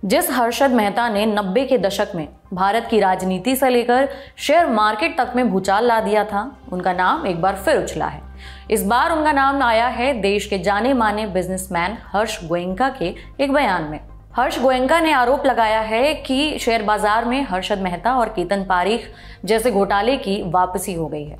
जिस हर्षद मेहता ने 90 के दशक में भारत की राजनीति से लेकर शेयर मार्केट तक में भूचाल ला दिया था, उनका नाम एक बार फिर उछला है। इस बार उनका नाम आया है देश के जाने माने बिजनेसमैन हर्ष गोयनका के एक बयान में। हर्ष गोयनका ने आरोप लगाया है कि शेयर बाजार में हर्षद मेहता और केतन पारीख जैसे घोटाले की वापसी हो गई है।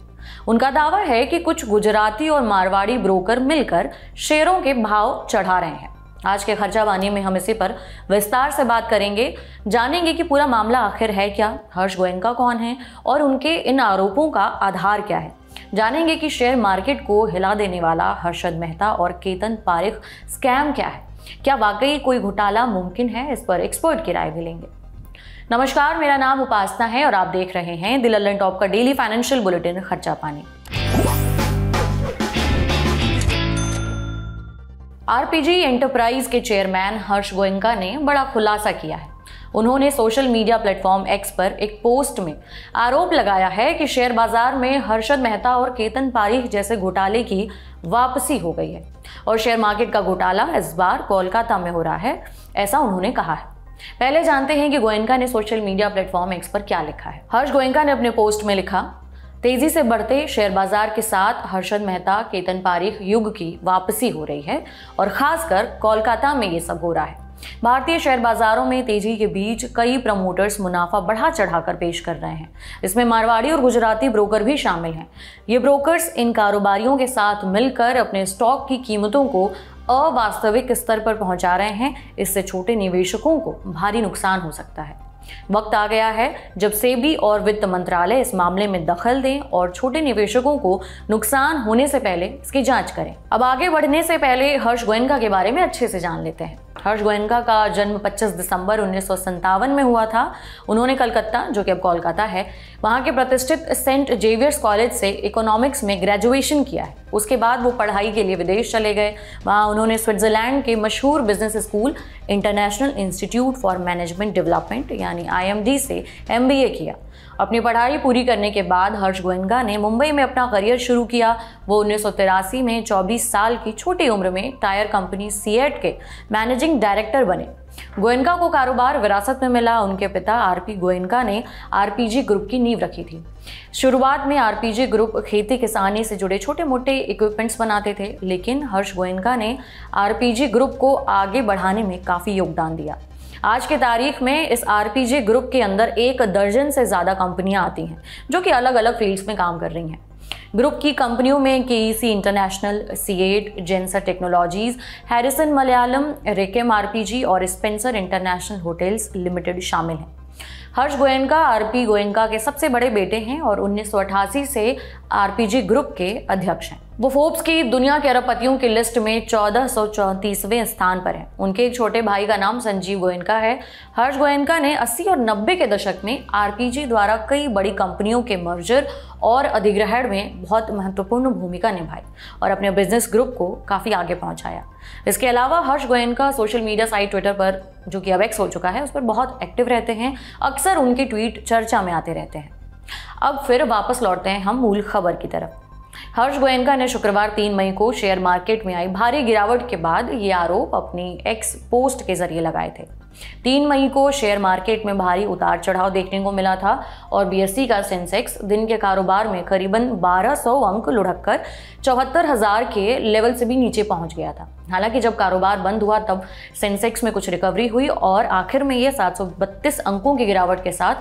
उनका दावा है कि कुछ गुजराती और मारवाड़ी ब्रोकर मिलकर शेयरों के भाव चढ़ा रहे हैं। आज के खर्चा वानी में हम इसी पर विस्तार से बात करेंगे, जानेंगे कि पूरा मामला आखिर है क्या, हर्ष गोयनका कौन है और उनके इन आरोपों का आधार क्या है। जानेंगे कि शेयर मार्केट को हिला देने वाला हर्षद मेहता और केतन पारीख स्कैम क्या है, क्या वाकई कोई घोटाला मुमकिन है, इस पर एक्सपर्ट की राय भी लेंगे। नमस्कार, मेरा नाम उपासना है और आप देख रहे हैं द लल्लन टॉप का डेली फाइनेंशियल बुलेटिन खर्चा पानी। आरपीजी एंटरप्राइज के चेयरमैन हर्ष गोयनका ने बड़ा खुलासा किया है। उन्होंने सोशल मीडिया प्लेटफॉर्म एक्स पर एक पोस्ट में आरोप लगाया है कि शेयर बाजार में हर्षद मेहता और केतन पारीख जैसे घोटाले की वापसी हो गई है और शेयर मार्केट का घोटाला इस बार कोलकाता में हो रहा है, ऐसा उन्होंने कहा है। पहले जानते हैं कि गोयनका ने सोशल मीडिया प्लेटफॉर्म एक्स पर क्या लिखा है। हर्ष गोयनका ने अपने पोस्ट में लिखा, तेजी से बढ़ते शेयर बाजार के साथ हर्षद मेहता केतन पारीख युग की वापसी हो रही है और खासकर कोलकाता में ये सब हो रहा है। भारतीय शेयर बाजारों में तेजी के बीच कई प्रमोटर्स मुनाफा बढ़ा चढ़ाकर पेश कर रहे हैं। इसमें मारवाड़ी और गुजराती ब्रोकर भी शामिल हैं। ये ब्रोकर्स इन कारोबारियों के साथ मिलकर अपने स्टॉक की कीमतों को अवास्तविक स्तर पर पहुंचा रहे हैं। इससे छोटे निवेशकों को भारी नुकसान हो सकता है। वक्त आ गया है जब सेबी और वित्त मंत्रालय इस मामले में दखल दें और छोटे निवेशकों को नुकसान होने से पहले इसकी जांच करें। अब आगे बढ़ने से पहले हर्ष गोयनका के बारे में अच्छे से जान लेते हैं। हर्ष गोयनका का जन्म 25 दिसंबर 1957 में हुआ था। उन्होंने कलकत्ता, जो कि अब कोलकाता है, वहाँ के प्रतिष्ठित सेंट जेवियर्स कॉलेज से इकोनॉमिक्स में ग्रेजुएशन किया है। उसके बाद वो पढ़ाई के लिए विदेश चले गए। वहाँ उन्होंने स्विट्जरलैंड के मशहूर business school international institute for management development यानी IMD से MBA किया। अपनी पढ़ाई पूरी करने के बाद हर्ष गोयनका ने मुंबई में अपना करियर शुरू किया। वो 1983 में 24 साल की छोटी उम्र में टायर कंपनी सीएट के मैनेजिंग डायरेक्टर बने। गोयनका को कारोबार विरासत में मिला। उनके पिता RP गोयनका ने आरपीजी ग्रुप की नींव रखी थी। शुरुआत में आरपीजी ग्रुप खेती किसानी से जुड़े छोटे मोटे इक्विपमेंट्स बनाते थे, लेकिन हर्ष गोयनका ने आरपीजी ग्रुप को आगे बढ़ाने में काफ़ी योगदान दिया। आज के तारीख में इस आरपीजी ग्रुप के अंदर 1 दर्जन से ज़्यादा कंपनियां आती हैं जो कि अलग अलग फील्ड्स में काम कर रही हैं। ग्रुप की कंपनियों में KEC international, CEAT, Zensar technologies, Harrison Malayalam, Rekem RPG और स्पेंसर इंटरनेशनल होटल्स लिमिटेड शामिल हैं। हर्ष गोयनका RP गोयनका के सबसे बड़े बेटे हैं और 1988 से आरपीजी ग्रुप के अध्यक्ष हैं। वो फोर्ब्स की दुनिया के अरबपतियों की लिस्ट में 1434वें स्थान पर हैं। उनके एक छोटे भाई का नाम संजीव गोयनका है। हर्ष गोयनका ने 80 और 90 के दशक में आरपीजी द्वारा कई बड़ी कंपनियों के मर्जर और अधिग्रहण में बहुत महत्वपूर्ण भूमिका निभाई और अपने बिजनेस ग्रुप को काफ़ी आगे पहुंचाया। इसके अलावा Harsh Goenka social media site Twitter पर, जो कि अब एक्स हो चुका है, उस पर बहुत एक्टिव रहते हैं। अक्सर उनके ट्वीट चर्चा में आते रहते हैं। अब फिर वापस लौटते हैं हम मूल खबर की तरफ। हर्ष गोयनका ने शुक्रवार 3 मई को शेयर मार्केट में आई भारी गिरावट के बाद ये आरोप अपनी एक्स पोस्ट के जरिए लगाए थे। 3 मई को शेयर मार्केट में भारी उतार चढ़ाव देखने को मिला था और BSE का सेंसेक्स दिन के कारोबार में करीबन 1200 अंक लुढ़ककर 74,000 के लेवल से भी नीचे पहुंच गया था। हालांकि जब कारोबार बंद हुआ तब सेंसेक्स में कुछ रिकवरी हुई और आखिर में ये 732 अंकों की गिरावट के साथ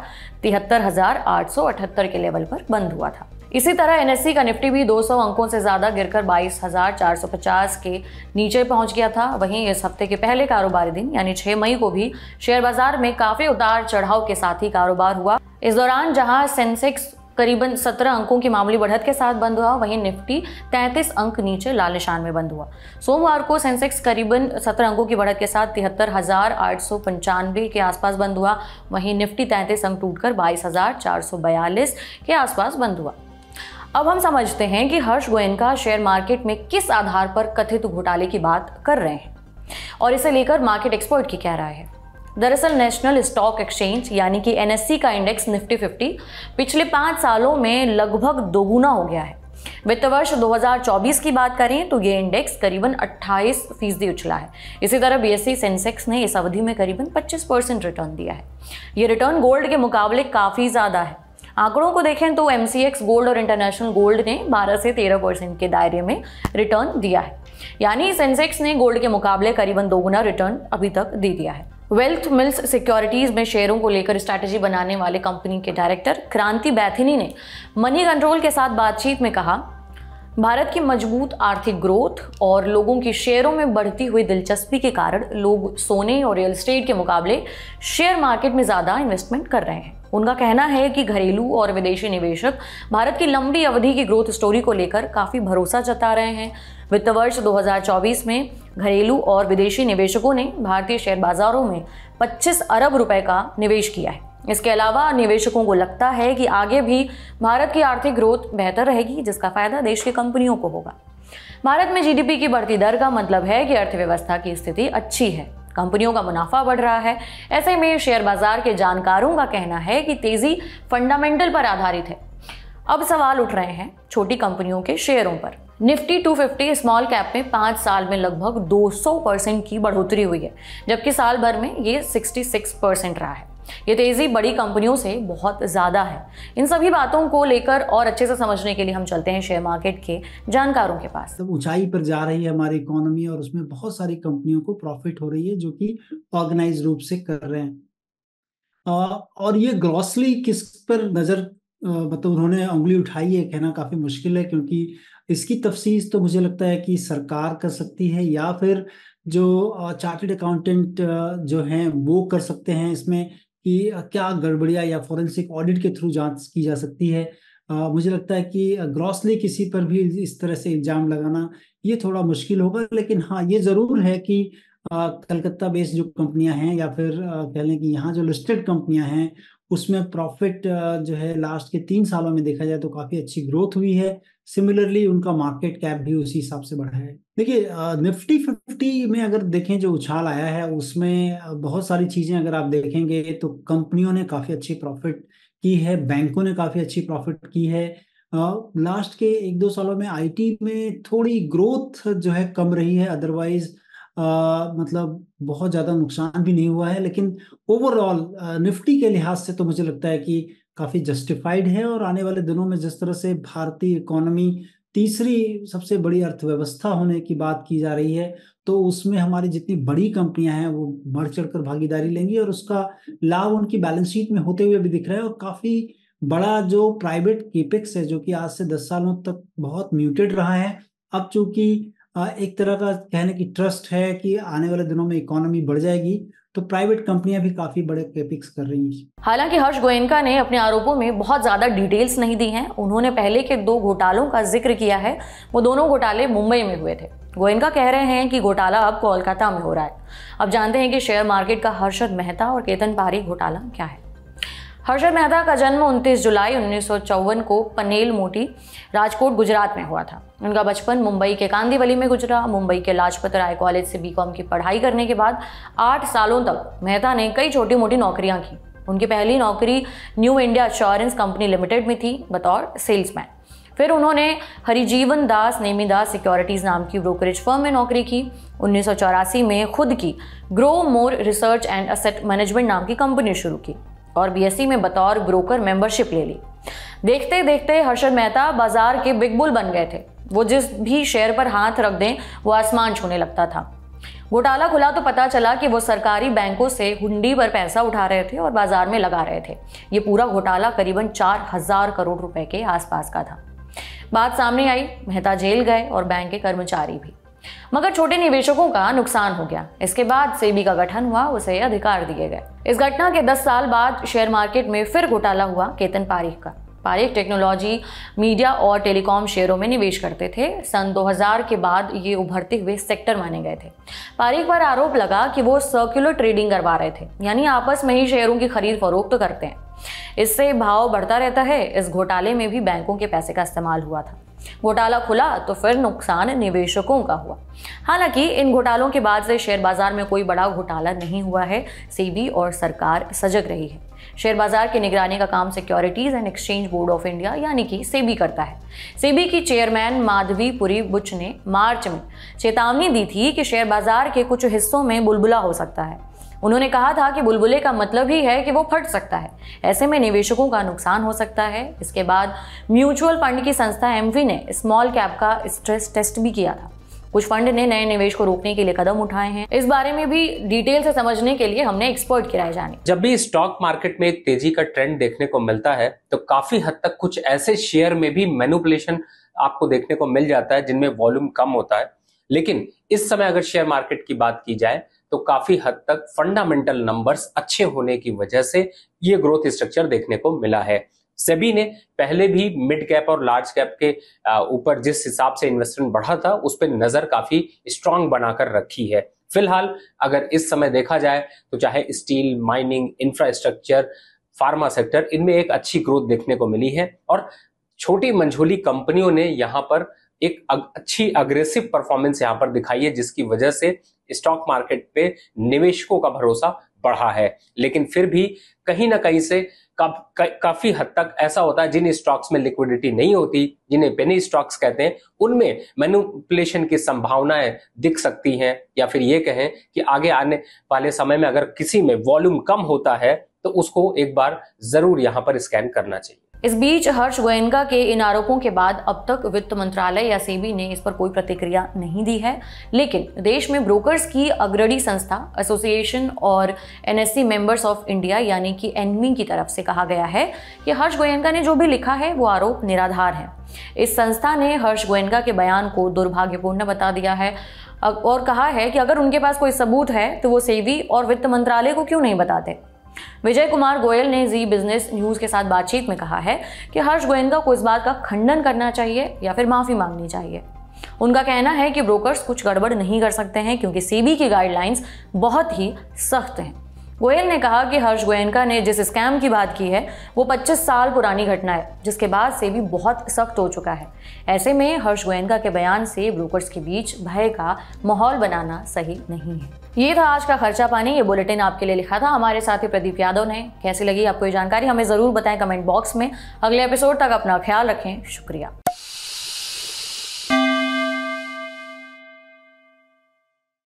73,878 के लेवल पर बंद हुआ था। इसी तरह NSE का निफ्टी भी 200 अंकों से ज़्यादा गिरकर 22,450 के नीचे पहुंच गया था। वहीं इस हफ्ते के पहले कारोबारी दिन यानी 6 मई को भी शेयर बाजार में काफ़ी उतार चढ़ाव के साथ ही कारोबार हुआ। इस दौरान जहां सेंसेक्स करीबन 17 अंकों की मामूली बढ़त के साथ बंद हुआ, वहीं निफ्टी 33 अंक नीचे लाल निशान में बंद हुआ। सोमवार को सेंसेक्स करीबन 17 अंकों की बढ़त के साथ 73,895 के आसपास बंद हुआ। वहीं निफ्टी 33 अंक टूटकर 22,442 के आसपास बंद हुआ। अब हम समझते हैं कि हर्ष गोयनका शेयर मार्केट में किस आधार पर कथित घोटाले की बात कर रहे हैं और इसे लेकर मार्केट एक्सपर्ट की क्या राय है। दरअसल नेशनल स्टॉक एक्सचेंज यानी कि NSE का इंडेक्स निफ्टी 50 पिछले 5 सालों में लगभग दोगुना हो गया है। वित्त वर्ष 2024 की बात करें तो ये इंडेक्स करीबन 28% उछला है। इसी तरह बीएसई सेंसेक्स ने इस अवधि में करीबन 25% रिटर्न दिया है। ये रिटर्न गोल्ड के मुकाबले काफ़ी ज़्यादा है। आंकड़ों को देखें तो एमसीएक्स गोल्ड और इंटरनेशनल गोल्ड ने 12 से 13% के दायरे में रिटर्न दिया है, यानी सेंसेक्स ने गोल्ड के मुकाबले करीबन 2 गुना रिटर्न अभी तक दे दिया है। वेल्थ मिल्स सिक्योरिटीज में शेयरों को लेकर स्ट्रैटेजी बनाने वाले कंपनी के डायरेक्टर क्रांति बैथिनी ने मनी कंट्रोल के साथ बातचीत में कहा, भारत की मजबूत आर्थिक ग्रोथ और लोगों की शेयरों में बढ़ती हुई दिलचस्पी के कारण लोग सोने और रियल एस्टेट के मुकाबले शेयर मार्केट में ज़्यादा इन्वेस्टमेंट कर रहे हैं। उनका कहना है कि घरेलू और विदेशी निवेशक भारत की लंबी अवधि की ग्रोथ स्टोरी को लेकर काफ़ी भरोसा जता रहे हैं। वित्त वर्ष 2024 में घरेलू और विदेशी निवेशकों ने भारतीय शेयर बाजारों में 25 अरब रुपए का निवेश किया है। इसके अलावा निवेशकों को लगता है कि आगे भी भारत की आर्थिक ग्रोथ बेहतर रहेगी, जिसका फायदा देश की कंपनियों को होगा। भारत में जीडीपी की बढ़ती दर का मतलब है कि अर्थव्यवस्था की स्थिति अच्छी है, कंपनियों का मुनाफा बढ़ रहा है। ऐसे में शेयर बाजार के जानकारों का कहना है कि तेजी फंडामेंटल पर आधारित है। अब सवाल उठ रहे हैं छोटी कंपनियों के शेयरों पर। निफ्टी 250 स्मॉल कैप में 5 साल में लगभग 200% की बढ़ोतरी हुई है, जबकि साल भर में ये 66% रहा है। ये तेजी बड़ी कंपनियों से बहुत ज्यादा है। इन सभी बातों को लेकर और अच्छे से समझने के लिए हम चलते हैं शेयर मार्केट के जानकारों के पास। तब ऊंचाई पर जा रही है हमारी इकोनॉमी और उसमें बहुत सारी कंपनियों को प्रॉफिट हो रही है जो कि ऑर्गेनाइज रूप से कर रहे हैं। और ये ग्रॉसली किस पर नजर मतलब उन्होंने उंगली उठाई है कहना काफी मुश्किल है, क्योंकि इसकी तफसील तो मुझे लगता है कि सरकार कर सकती है या फिर जो चार्टर्ड अकाउंटेंट जो हैं वो कर सकते हैं इसमें कि क्या गड़बड़ियां या फॉरेंसिक ऑडिट के थ्रू जांच की जा सकती है। मुझे लगता है कि ग्रॉसली किसी पर भी इस तरह से इल्जाम लगाना ये थोड़ा मुश्किल होगा, लेकिन हाँ ये जरूर है कि कलकत्ता बेस्ड जो कंपनियां हैं या फिर कह लें कि यहाँ जो लिस्टेड कंपनियां हैं उसमें प्रॉफिट जो है लास्ट के 3 सालों में देखा जाए तो काफी अच्छी ग्रोथ हुई है। सिमिलरली उनका मार्केट कैप भी उसी हिसाब से बढ़ा है। देखिए निफ्टी 50 में अगर देखें जो उछाल आया है उसमें बहुत सारी चीजें अगर आप देखेंगे तो कंपनियों ने काफी अच्छी प्रॉफिट की है, बैंकों ने काफी अच्छी प्रॉफिट की है। लास्ट के 1-2 सालों में आईटी में थोड़ी ग्रोथ जो है कम रही है, अदरवाइज मतलब बहुत ज्यादा नुकसान भी नहीं हुआ है, लेकिन ओवरऑल निफ्टी के लिहाज से तो मुझे लगता है कि काफी जस्टिफाइड है। और आने वाले दिनों में जिस तरह से भारतीय इकोनॉमी तीसरी सबसे बड़ी अर्थव्यवस्था होने की बात की जा रही है तो उसमें हमारी जितनी बड़ी कंपनियां हैं वो बढ़ चढ़कर भागीदारी लेंगी और उसका लाभ उनकी बैलेंस शीट में होते हुए भी दिख रहा है। और काफी बड़ा जो प्राइवेट केपेक्स है जो कि आज से 10 सालों तक बहुत म्यूटेड रहा है, अब चूंकि एक तरह का कहने की ट्रस्ट है कि आने वाले दिनों में इकोनॉमी बढ़ जाएगी तो प्राइवेट कंपनियां भी काफी बड़े केपेक्स कर रही हैं। हालांकि हर्ष गोयनका ने अपने आरोपों में बहुत ज्यादा डिटेल्स नहीं दी हैं। उन्होंने पहले के 2 घोटालों का जिक्र किया है। वो दोनों घोटाले मुंबई में हुए थे। गोयनका कह रहे हैं कि घोटाला अब कोलकाता में हो रहा है। अब जानते हैं कि शेयर मार्केट का हर्षद मेहता और केतन पारीक घोटाला क्या है। हर्षद मेहता का जन्म 29 जुलाई 1954 को पनेल मोटी, राजकोट, गुजरात में हुआ था। उनका बचपन मुंबई के कांदिवली में गुजरा। मुंबई के लाजपत राय कॉलेज से बीकॉम की पढ़ाई करने के बाद 8 सालों तक मेहता ने कई छोटी मोटी नौकरियां की। उनकी पहली नौकरी new India assurance company limited में थी बतौर सेल्समैन। फिर उन्होंने हरिजीवन दास नेमीदास सिक्योरिटीज नाम की ब्रोकरेज फर्म में नौकरी की। 1984 में खुद की grow more research and asset management नाम की कंपनी शुरू की और बीएसई में बतौर ब्रोकर मेंबरशिप ले ली। देखते देखते हर्षद मेहता बाजार के बिग बुल बन गए थे। वो जिस भी शेयर पर हाथ रख दें वो आसमान छूने लगता था। घोटाला खुला तो पता चला कि वो सरकारी बैंकों से हुंडी पर पैसा उठा रहे थे और बाजार में लगा रहे थे। ये पूरा घोटाला करीबन 4000 करोड़ रुपए के आसपास का था। बात सामने आई, मेहता जेल गए और बैंक के कर्मचारी भी, मगर छोटे निवेशकों का नुकसान हो गया। इसके बाद सेबी का गठन हुआ, उसे अधिकार दिए गए। इस घटना के 10 साल बाद शेयर मार्केट में फिर घोटाला हुआ केतन पारीक का। पारीक टेक्नोलॉजी, मीडिया और टेलीकॉम शेयरों में निवेश करते थे। सन 2000 के बाद ये उभरते हुए सेक्टर माने गए थे। पारीक पर आरोप लगा कि वो सर्कुलर ट्रेडिंग करवा रहे थे, यानी आपस में ही शेयरों की खरीद फरोख्त करते हैं। इससे भाव बढ़ता रहता है। इस घोटाले में भी बैंकों के पैसे का इस्तेमाल हुआ था। घोटाला खुला तो फिर नुकसान निवेशकों का हुआ। हालांकि इन घोटालों के बाद से शेयर बाजार में कोई बड़ा घोटाला नहीं हुआ है। सेबी और सरकार सजग रही है। शेयर बाजार की निगरानी का काम securities and exchange board of India यानी कि सेबी करता है। सेबी की चेयरमैन माधवी पुरी बुच ने मार्च में चेतावनी दी थी कि शेयर बाजार के कुछ हिस्सों में बुलबुला हो सकता है। उन्होंने कहा था कि बुलबुले का मतलब ही है कि वो फट सकता है, ऐसे में निवेशकों का नुकसान हो सकता है। इसके बाद म्यूचुअल फंड की संस्था एमवी ने स्मॉल कैप का स्ट्रेस टेस्ट भी किया था। कुछ फंड ने नए निवेश को रोकने के लिए कदम उठाए हैं। इस बारे में भी डिटेल से समझने के लिए हमने एक्सपर्ट की राय जानी। जब भी स्टॉक मार्केट में एक तेजी का ट्रेंड देखने को मिलता है तो काफी हद तक कुछ ऐसे शेयर में भी मैनिपुलेशन आपको देखने को मिल जाता है जिनमें वॉल्यूम कम होता है। लेकिन इस समय अगर शेयर मार्केट की बात की जाए तो काफी हद तक फंडामेंटल नंबर्स अच्छे होने की वजह से ये ग्रोथ स्ट्रक्चर देखने को मिला है। सेबी ने पहले भी मिड कैप और लार्ज कैप के ऊपर जिस हिसाब से इन्वेस्टमेंट बढ़ा था उस पर नजर काफी स्ट्रांग बनाकर रखी है। फिलहाल अगर इस समय देखा जाए तो चाहे steel, mining, infrastructure, pharma sector, इनमें एक अच्छी ग्रोथ देखने को मिली है और छोटी मंझोली कंपनियों ने यहाँ पर एक अच्छी अग्रेसिव परफॉर्मेंस यहाँ पर दिखाई है, जिसकी वजह से स्टॉक मार्केट पे निवेशकों का भरोसा बढ़ा है। लेकिन फिर भी कहीं ना कहीं से काफी हद तक ऐसा होता है जिन स्टॉक्स में लिक्विडिटी नहीं होती, जिन्हें पेनी स्टॉक्स कहते हैं, उनमें मैनिपुलेशन की संभावनाएं दिख सकती हैं। या फिर ये कहें कि आगे आने वाले समय में अगर किसी में वॉल्यूम कम होता है तो उसको एक बार जरूर यहां पर स्कैन करना चाहिए। इस बीच हर्ष गोयनका के इन आरोपों के बाद अब तक वित्त मंत्रालय या सेबी ने इस पर कोई प्रतिक्रिया नहीं दी है। लेकिन देश में ब्रोकर्स की अग्रणी संस्था एसोसिएशन और एनएससी मेंबर्स ऑफ इंडिया यानी कि एनमी की तरफ से कहा गया है कि हर्ष गोयनका ने जो भी लिखा है वो आरोप निराधार है। इस संस्था ने हर्ष गोयनका के बयान को दुर्भाग्यपूर्ण बता दिया है और कहा है कि अगर उनके पास कोई सबूत है तो वो सेबी और वित्त मंत्रालय को क्यों नहीं बताते। विजय कुमार गोयल ने जी बिजनेस न्यूज के साथ बातचीत में कहा है कि हर्ष गोयनका को इस बात का खंडन करना चाहिए या फिर माफी मांगनी चाहिए। उनका कहना है कि ब्रोकर्स कुछ गड़बड़ नहीं कर सकते हैं क्योंकि सेबी की गाइडलाइंस बहुत ही सख्त हैं। गोयल ने कहा कि हर्ष गोयनका ने जिस स्कैम की बात की है वो 25 साल पुरानी घटना है, जिसके बाद सेबी बहुत सख्त हो चुका है। ऐसे में हर्ष गोयनका के बयान से ब्रोकर्स के बीच भय का माहौल बनाना सही नहीं है। ये था आज का खर्चा पानी। ये बुलेटिन आपके लिए लिखा था हमारे साथी प्रदीप यादव ने। कैसी लगी आपको ये जानकारी हमें जरूर बताएं कमेंट बॉक्स में। अगले एपिसोड तक अपना ख्याल रखें। शुक्रिया।